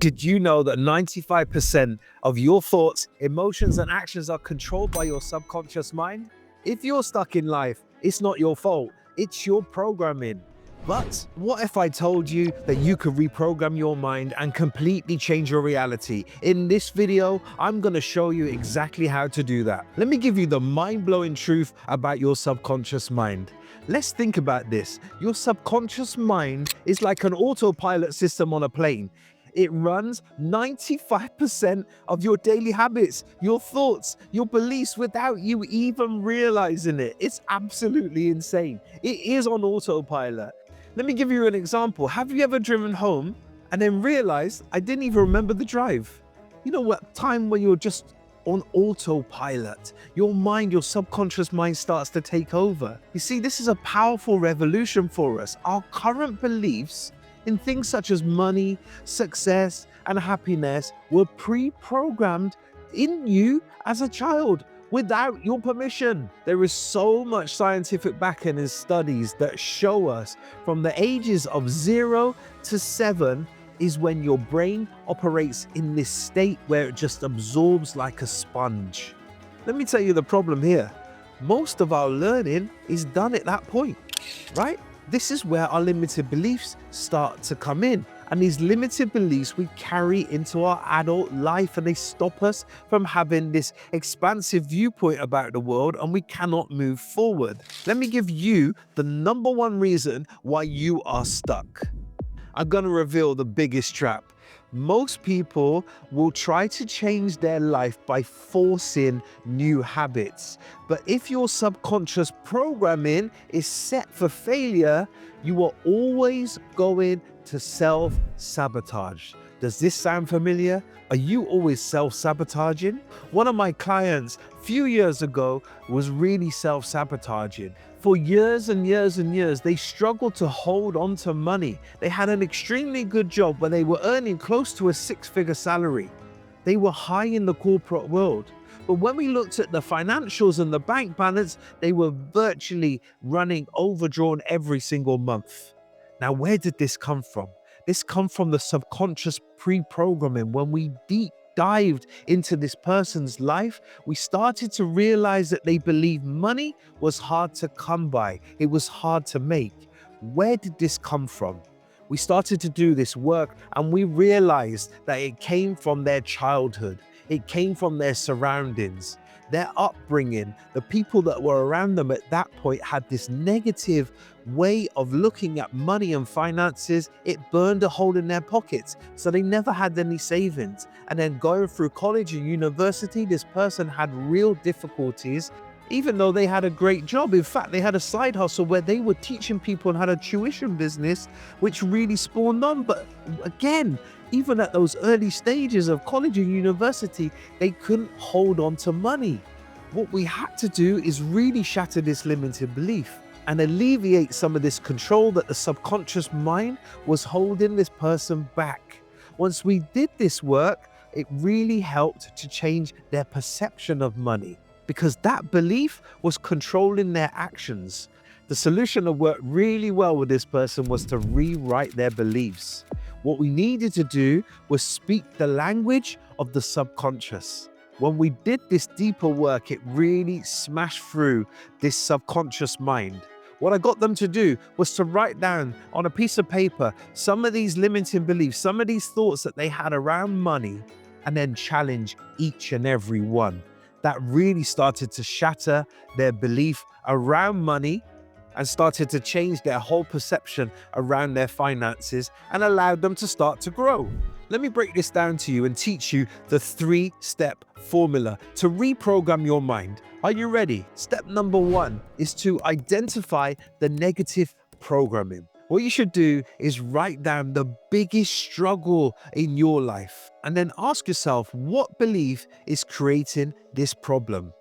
Did you know that 95% of your thoughts, emotions, and actions are controlled by your subconscious mind? If you're stuck in life, it's not your fault, it's your programming. But what if I told you that you could reprogram your mind and completely change your reality? In this video, I'm going to show you exactly how to do that. Let me give you the mind-blowing truth about your subconscious mind. Let's think about this. Your subconscious mind is like an autopilot system on a plane. It runs 95% of your daily habits, your thoughts, your beliefs without you even realizing it. It's absolutely insane. It is on autopilot. Let me give you an example. Have you ever driven home and then realized I didn't even remember the drive? You know what time when you're just on autopilot, your mind, your subconscious mind starts to take over. You see, this is a powerful revolution for us. Our current beliefs in things such as money, success, and happiness were pre-programmed in you as a child without your permission. There is so much scientific backing and studies that show us from the ages of 0 to 7 is when your brain operates in this state where it just absorbs like a sponge. Let me tell you the problem here. Most of our learning is done at that point, right? This is where our limited beliefs start to come in. And these limited beliefs we carry into our adult life, and they stop us from having this expansive viewpoint about the world, and we cannot move forward. Let me give you the number one reason why you are stuck. I'm going to reveal the biggest trap. Most people will try to change their life by forcing new habits. But if your subconscious programming is set for failure, you are always going to self-sabotage. Does this sound familiar? Are you always self-sabotaging? One of my clients a few years ago was really self-sabotaging. For years and years and years, they struggled to hold on to money. They had an extremely good job where they were earning close to a six-figure salary. They were high in the corporate world. But when we looked at the financials and the bank balance, they were virtually running overdrawn every single month. Now, where did this come from? This comes from the subconscious pre-programming. When we deep dived into this person's life, we started to realize that they believed money was hard to come by. It was hard to make. Where did this come from? We started to do this work and we realized that it came from their childhood. It came from their surroundings, their upbringing. The people that were around them at that point had this negative way of looking at money and finances. It burned a hole in their pockets, so they never had any savings. And then going through college and university, this person had real difficulties, even though they had a great job. In fact, they had a side hustle where they were teaching people and had a tuition business, which really spawned on. But again, even at those early stages of college and university, they couldn't hold on to money. What we had to do is really shatter this limited belief and alleviate some of this control that the subconscious mind was holding this person back. Once we did this work, it really helped to change their perception of money, because that belief was controlling their actions. The solution that worked really well with this person was to rewrite their beliefs. What we needed to do was speak the language of the subconscious. When we did this deeper work, it really smashed through this subconscious mind. What I got them to do was to write down on a piece of paper some of these limiting beliefs, some of these thoughts that they had around money, and then challenge each and every one. That really started to shatter their belief around money and started to change their whole perception around their finances and allowed them to start to grow. Let me break this down to you and teach you the 3-step formula to reprogram your mind. Are you ready? Step number 1 is to identify the negative programming. What you should do is write down the biggest struggle in your life and then ask yourself, what belief is creating this problem?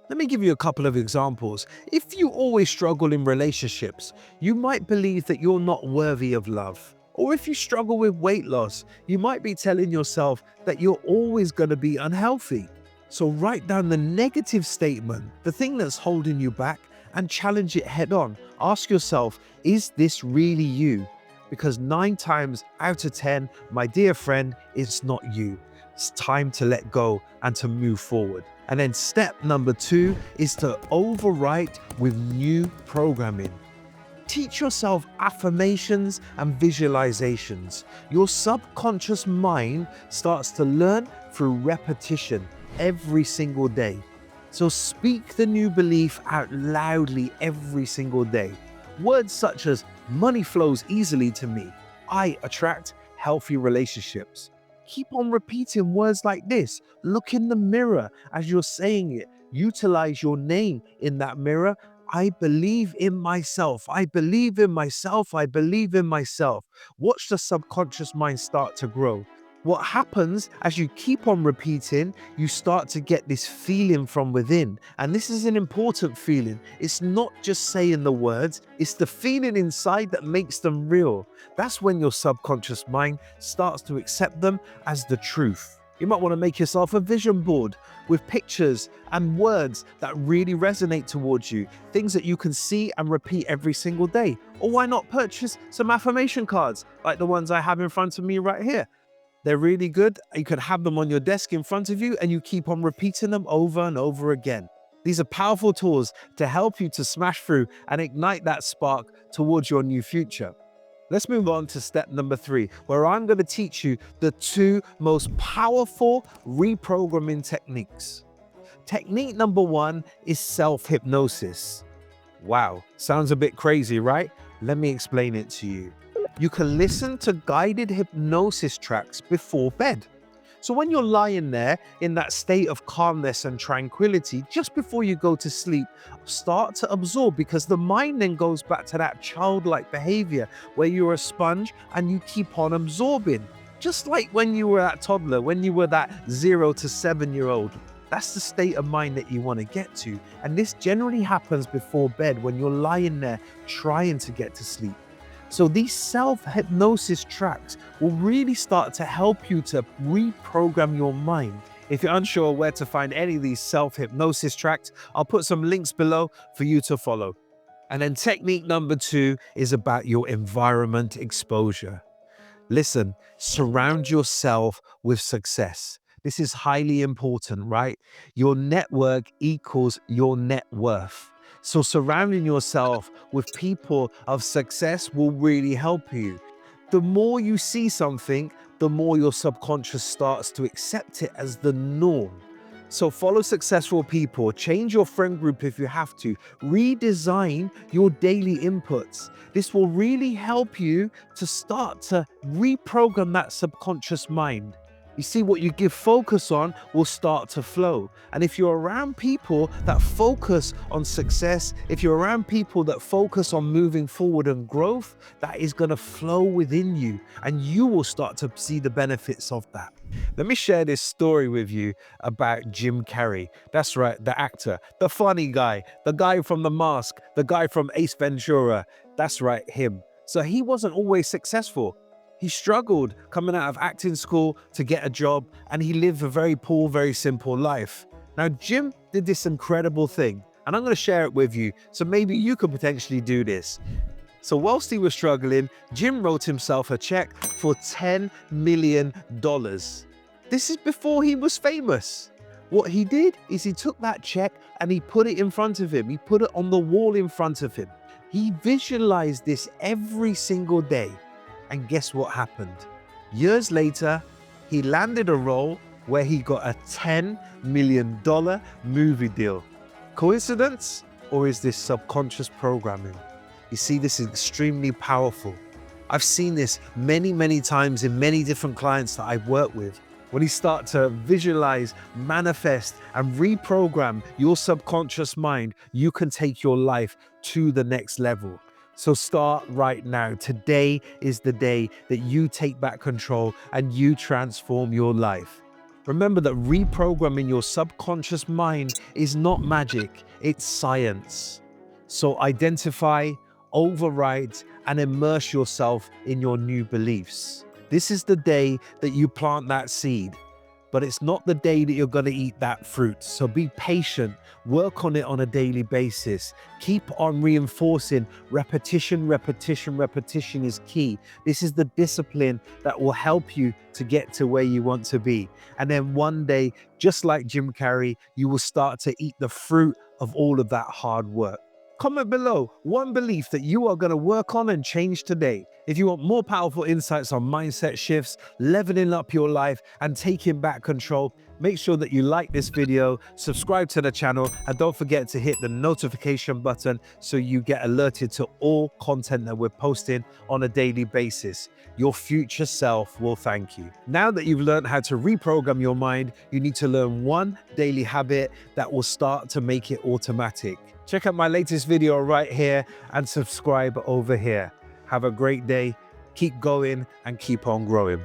Let me give you a couple of examples. If you always struggle in relationships, you might believe that you're not worthy of love. Or if you struggle with weight loss, you might be telling yourself that you're always going to be unhealthy. So write down the negative statement, the thing that's holding you back, and challenge it head on. Ask yourself, is this really you? because 9 times out of 10, my dear friend, it's not you. It's time to let go and to move forward. And then step number 2 is to overwrite with new programming. Teach yourself affirmations and visualizations. Your subconscious mind starts to learn through repetition every single day. So speak the new belief out loudly every single day. Words such as money flows easily to me. I attract healthy relationships. Keep on repeating words like this. Look in the mirror as you're saying it. Utilize your name in that mirror. I believe in myself. I believe in myself. I believe in myself. Watch the subconscious mind start to grow. What happens as you keep on repeating, you start to get this feeling from within. And this is an important feeling. It's not just saying the words, it's the feeling inside that makes them real. That's when your subconscious mind starts to accept them as the truth. You might want to make yourself a vision board with pictures and words that really resonate towards you, things that you can see and repeat every single day. Or why not purchase some affirmation cards like the ones I have in front of me right here? They're really good. You could have them on your desk in front of you and you keep on repeating them over and over again. These are powerful tools to help you to smash through and ignite that spark towards your new future. Let's move on to step number 3, where I'm going to teach you the 2 most powerful reprogramming techniques. Technique number 1 is self-hypnosis. Wow, sounds a bit crazy, right? Let me explain it to you. You can listen to guided hypnosis tracks before bed. So when you're lying there in that state of calmness and tranquility, just before you go to sleep, start to absorb, because the mind then goes back to that childlike behavior where you're a sponge and you keep on absorbing. Just like when you were that toddler, when you were that 0 to 7-year-old. That's the state of mind that you want to get to. And this generally happens before bed when you're lying there trying to get to sleep. So these self-hypnosis tracks will really start to help you to reprogram your mind. If you're unsure where to find any of these self-hypnosis tracks, I'll put some links below for you to follow. And then technique number 2 is about your environment exposure. Listen, surround yourself with success. This is highly important, right? Your network equals your net worth. So surrounding yourself with people of success will really help you. The more you see something, the more your subconscious starts to accept it as the norm. So follow successful people, change your friend group if you have to, redesign your daily inputs. This will really help you to start to reprogram that subconscious mind. You see, what you give focus on will start to flow. And if you're around people that focus on success, if you're around people that focus on moving forward and growth, that is going to flow within you and you will start to see the benefits of that. Let me share this story with you about Jim Carrey. That's right, the actor, the funny guy, the guy from The Mask, the guy from Ace Ventura. That's right, him. So he wasn't always successful. He struggled coming out of acting school to get a job, and he lived a very poor, very simple life. Now, Jim did this incredible thing, and I'm going to share it with you, so maybe you could potentially do this. So whilst he was struggling, Jim wrote himself a check for $10 million. This is before he was famous. What he did is he took that check and he put it in front of him. He put it on the wall in front of him. He visualized this every single day. And guess what happened? Years later, he landed a role where he got a $10 million movie deal. Coincidence? Or is this subconscious programming? You see, this is extremely powerful. I've seen this many, many times in many different clients that I've worked with. When you start to visualize, manifest, and reprogram your subconscious mind, you can take your life to the next level. So start right now. Today is the day that you take back control and you transform your life. Remember that reprogramming your subconscious mind is not magic, it's science. So identify, overwrite, and immerse yourself in your new beliefs. This is the day that you plant that seed. but it's not the day that you're going to eat that fruit. So be patient, work on it on a daily basis. Keep on reinforcing. Repetition, repetition, repetition is key. This is the discipline that will help you to get to where you want to be. And then one day, just like Jim Carrey, you will start to eat the fruit of all of that hard work. Comment below one belief that you are going to work on and change today. If you want more powerful insights on mindset shifts, leveling up your life, and taking back control, make sure that you like this video, subscribe to the channel, and don't forget to hit the notification button so you get alerted to all content that we're posting on a daily basis. Your future self will thank you. Now that you've learned how to reprogram your mind, you need to learn one daily habit that will start to make it automatic. Check out my latest video right here and subscribe over here. Have a great day, keep going, and keep on growing.